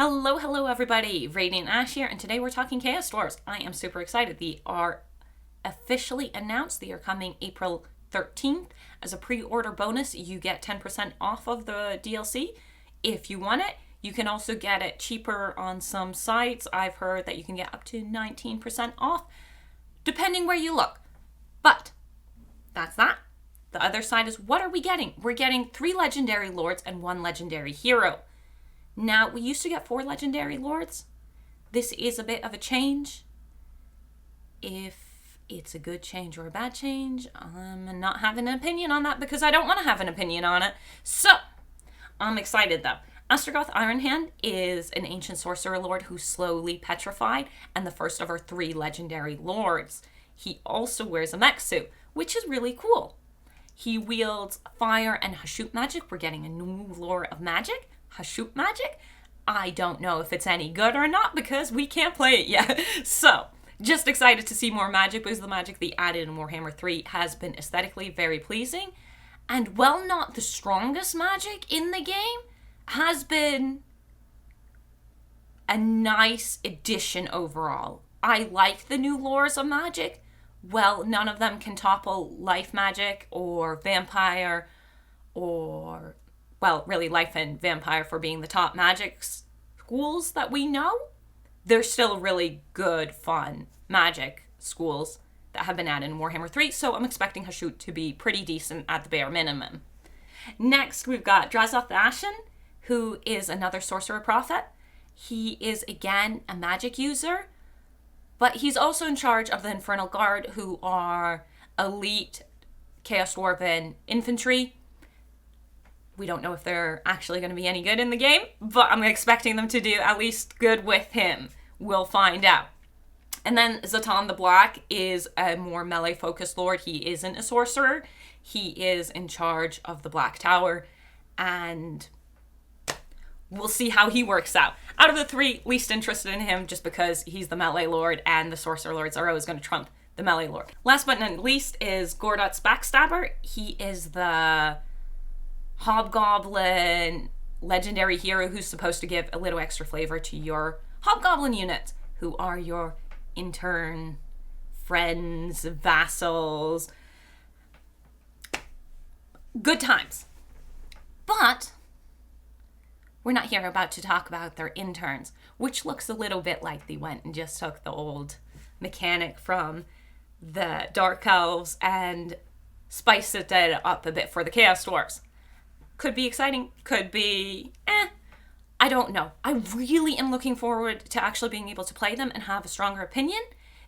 Hello everybody, RadiantAsh here, and today we're talking Chaos Dwarfs. I am super excited. They are officially announced. They are coming April 13th. As a pre-order bonus, you get 10% off of the DLC if you want it. You can also get it cheaper on some sites. I've heard that you can get up to 19% off, depending where you look. But that's that. The other side is, what are we getting? We're getting 3 legendary lords and 1 legendary hero. Now, we used to get 4 legendary lords. This is a bit of a change. If it's a good change or a bad change, I'm not having an opinion on that because I don't want to have an opinion on it. So, I'm excited though. Astragoth Ironhand is an ancient sorcerer lord who's slowly petrified and the first of our 3 legendary lords. He also wears a mech suit, which is really cool. He wields fire and Hashut magic. We're getting a new lore of magic. Hashut magic. I don't know if it's any good or not because we can't play it yet. So, just excited to see more magic because the magic they added in Warhammer 3 has been aesthetically very pleasing. And while not the strongest magic in the game, has been a nice addition overall. I like the new lores of magic. Well, none of them can topple life magic or vampire or... well, really life and vampire for being the top magic schools that we know. They're still really good, fun magic schools that have been added in Warhammer 3, so I'm expecting Hashut to be pretty decent at the bare minimum. Next, we've got Drazoth the Ashen, who is another sorcerer prophet. He is, again, a magic user, but he's also in charge of the Infernal Guard, who are elite Chaos Dwarven infantry. We don't know if they're actually going to be any good in the game, but I'm expecting them to do at least good with him. We'll find out. And then Zatan the Black is a more melee-focused lord. He isn't a sorcerer. He is in charge of the Black Tower, and we'll see how he works out. Out of the 3, least interested in him just because he's the melee lord, and the sorcerer lords are always going to trump the melee lord. Last but not least is Gordot's Backstabber. He is the Hobgoblin legendary hero who's supposed to give a little extra flavor to your Hobgoblin units, who are your intern friends, vassals. Good times. But we're not here about to talk about their interns, which looks a little bit like they went and just took the old mechanic from the Dark Elves and spiced it up a bit for the Chaos Dwarfs. Could be exciting, could be I don't know. I really am looking forward to actually being able to play them and have a stronger opinion.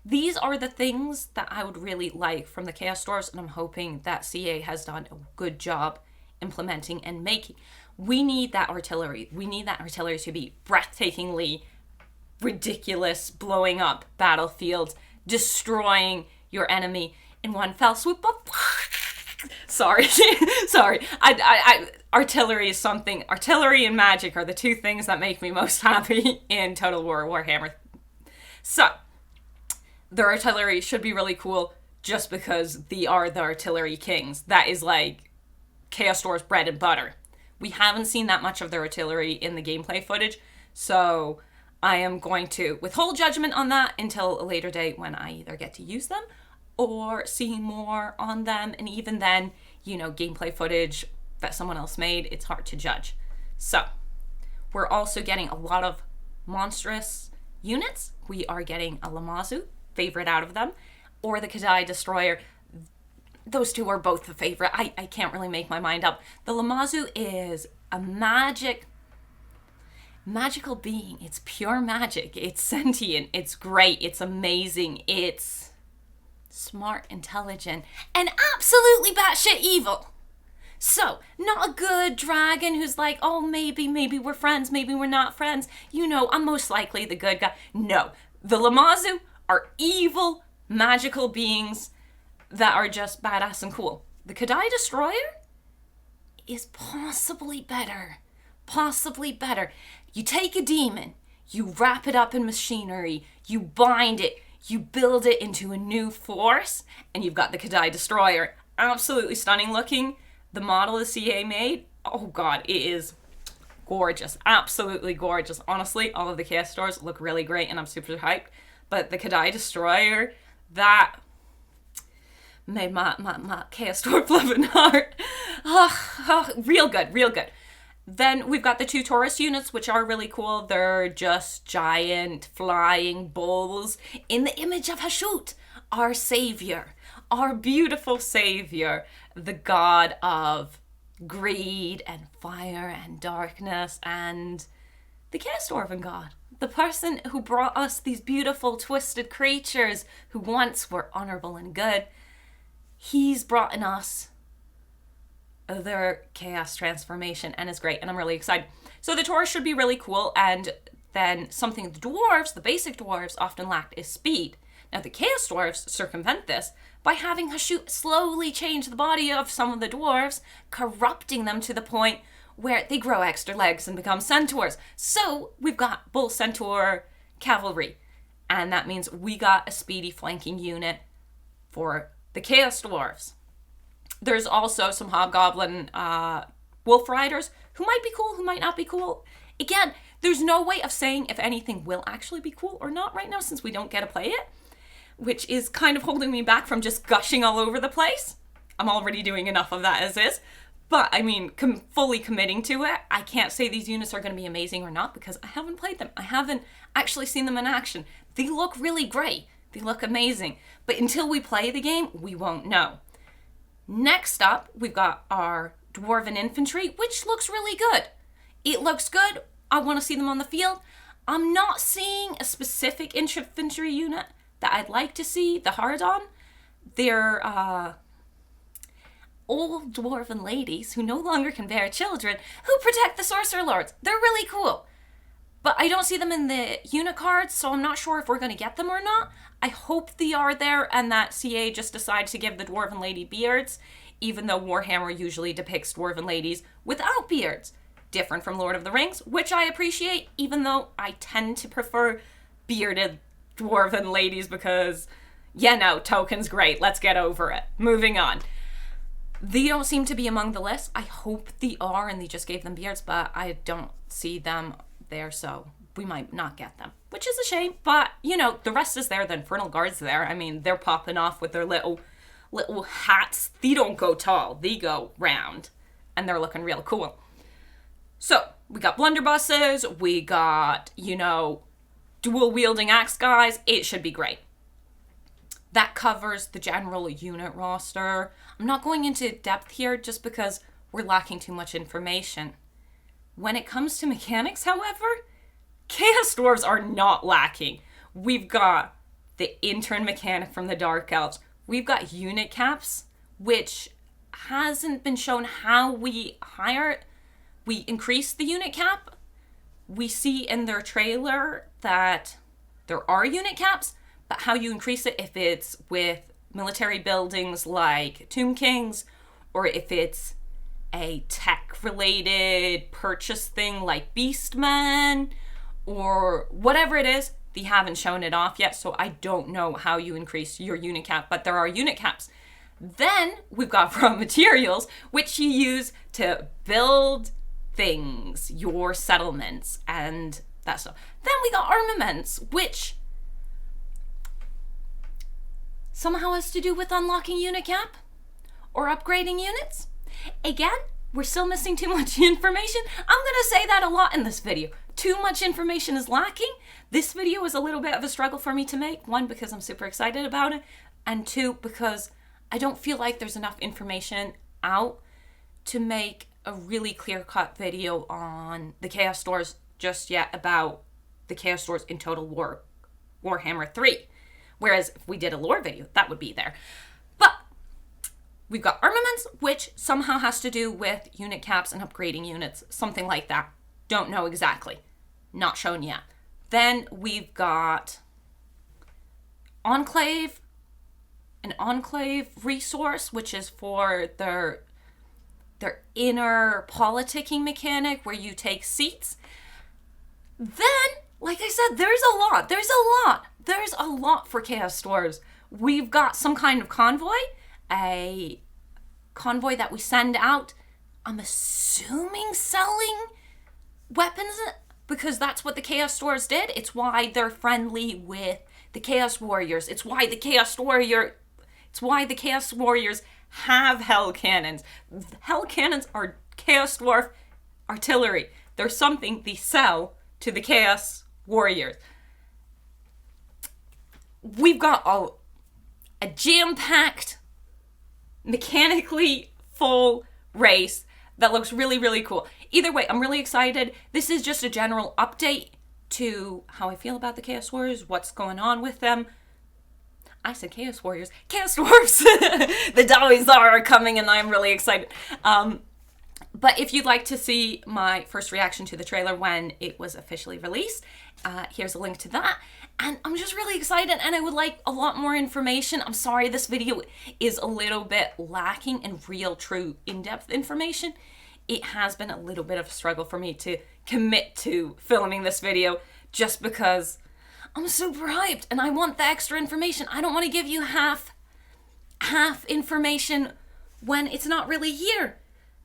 These are the things that I would really like from the Chaos Dwarfs, and I'm hoping that CA has done a good job implementing and making. We need that artillery. We need that artillery to be breathtakingly ridiculous, blowing up battlefields, destroying your enemy in one fell swoop. Sorry. Artillery is something. Artillery and magic are the 2 things that make me most happy in Total War Warhammer. So, their artillery should be really cool just because they are the artillery kings. That is like Chaos Dwarfs bread and butter. We haven't seen that much of their artillery in the gameplay footage, so I am going to withhold judgment on that until a later date when I either get to use them or see more on them, and even then, gameplay footage that someone else made, it's hard to judge. So, we're also getting a lot of monstrous units. We are getting a Lamazoo, favorite out of them, or the Kadai Destroyer. Those 2 are both the favorite. I can't really make my mind up. The Lamazoo is a magical being. It's pure magic. It's sentient. It's great. It's amazing. It's smart, intelligent, and absolutely batshit evil. So, not a good dragon who's like, oh, maybe we're friends, maybe we're not friends. I'm most likely the good guy. No, the Lamazoo are evil, magical beings that are just badass and cool. The Kadai Destroyer is possibly better. You take a demon, you wrap it up in machinery, you bind it, you build it into a new force, and you've got the Kadai Destroyer. Absolutely stunning looking. The model the CA made, oh god, it is gorgeous. Absolutely gorgeous. Honestly, all of the Chaos Dwarves look really great and I'm super hyped. But the Kadai Destroyer, that made my Chaos Dwarf loving heart. Real good, real good. Then we've got the 2 Taurus units, which are really cool. They're just giant flying bulls in the image of Hashut, our savior, our beautiful savior, the god of greed and fire and darkness, and the Chaos Dwarven god, the person who brought us these beautiful twisted creatures who once were honorable and good. He's brought in us their chaos transformation and is great, and I'm really excited. So the Taurus should be really cool, and then something the dwarves, the basic dwarves, often lacked is speed. Now the Chaos Dwarves circumvent this by having Hashut slowly change the body of some of the dwarves, corrupting them to the point where they grow extra legs and become centaurs. So we've got bull centaur cavalry, and that means we got a speedy flanking unit for the Chaos Dwarves. There's also some hobgoblin wolf riders who might be cool, who might not be cool. Again, there's no way of saying if anything will actually be cool or not right now since we don't get to play it, which is kind of holding me back from just gushing all over the place. I'm already doing enough of that as is. But, I mean, fully committing to it, I can't say these units are going to be amazing or not because I haven't played them. I haven't actually seen them in action. They look really great. They look amazing. But until we play the game, we won't know. Next up, we've got our Dwarven Infantry, which looks really good. It looks good. I want to see them on the field. I'm not seeing a specific infantry unit that I'd like to see the hard on. They're old dwarven ladies who no longer can bear children who protect the Sorcerer Lords. They're really cool. But I don't see them in the unit cards, so I'm not sure if we're going to get them or not. I hope they are there and that CA just decided to give the Dwarven Lady beards, even though Warhammer usually depicts Dwarven Ladies without beards. Different from Lord of the Rings, which I appreciate, even though I tend to prefer bearded Dwarven Ladies because, Tolkien's great. Let's get over it. Moving on. They don't seem to be among the list. I hope they are and they just gave them beards, but I don't see them there, so we might not get them, which is a shame. But the rest is there. The Infernal Guard's there. I mean, they're popping off with their little hats. They don't go tall, they go round, and they're looking real cool. So we got blunderbusses, we got dual wielding axe guys. It should be great. That covers the general unit roster. I'm not going into depth here just because we're lacking too much information. When it comes to mechanics, however, Chaos Dwarves are not lacking. We've got the intern mechanic from the Dark Elves. We've got unit caps, which hasn't been shown how we increase the unit cap. We see in their trailer that there are unit caps, but how you increase it, if it's with military buildings like Tomb Kings, or if it's a tech-related purchase thing like Beastmen, or whatever it is, they haven't shown it off yet, so I don't know how you increase your unit cap, but there are unit caps. Then we've got raw materials, which you use to build things, your settlements, and that stuff. Then we got armaments, which somehow has to do with unlocking unit cap or upgrading units. Again, we're still missing too much information. I'm going to say that a lot in this video. Too much information is lacking. This video is a little bit of a struggle for me to make. One, because I'm super excited about it. And two, because I don't feel like there's enough information out to make a really clear-cut video on the Chaos Dwarves just yet about the Chaos Dwarves in Total War Warhammer 3. Whereas if we did a lore video, that would be there. But we've got armaments, which somehow has to do with unit caps and upgrading units, something like that. Don't know exactly. Not shown yet. Then we've got Enclave, an Enclave resource, which is for their inner politicking mechanic where you take seats. Then, like I said, there's a lot for Chaos Dwarves. We've got some kind of convoy, a convoy that we send out, I'm assuming selling weapons because that's what the Chaos Dwarves did. It's why they're friendly with the Chaos Warriors. It's why the Chaos Warriors have Hell Cannons. Hell Cannons are Chaos Dwarf artillery. They're something they sell to the Chaos Warriors. We've got a jam-packed, mechanically full race that looks really, really cool. Either way, I'm really excited. This is just a general update to how I feel about the Chaos Warriors, what's going on with them. I said Chaos Warriors. Chaos Dwarfs! The Dollies are coming and I'm really excited. But if you'd like to see my first reaction to the trailer when it was officially released, here's a link to that. And I'm just really excited and I would like a lot more information. I'm sorry this video is a little bit lacking in real, true, in-depth information. It has been a little bit of a struggle for me to commit to filming this video just because I'm super hyped and I want the extra information. I don't want to give you half information when it's not really here.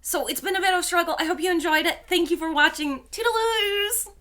So it's been a bit of a struggle. I hope you enjoyed it. Thank you for watching. Toodaloos!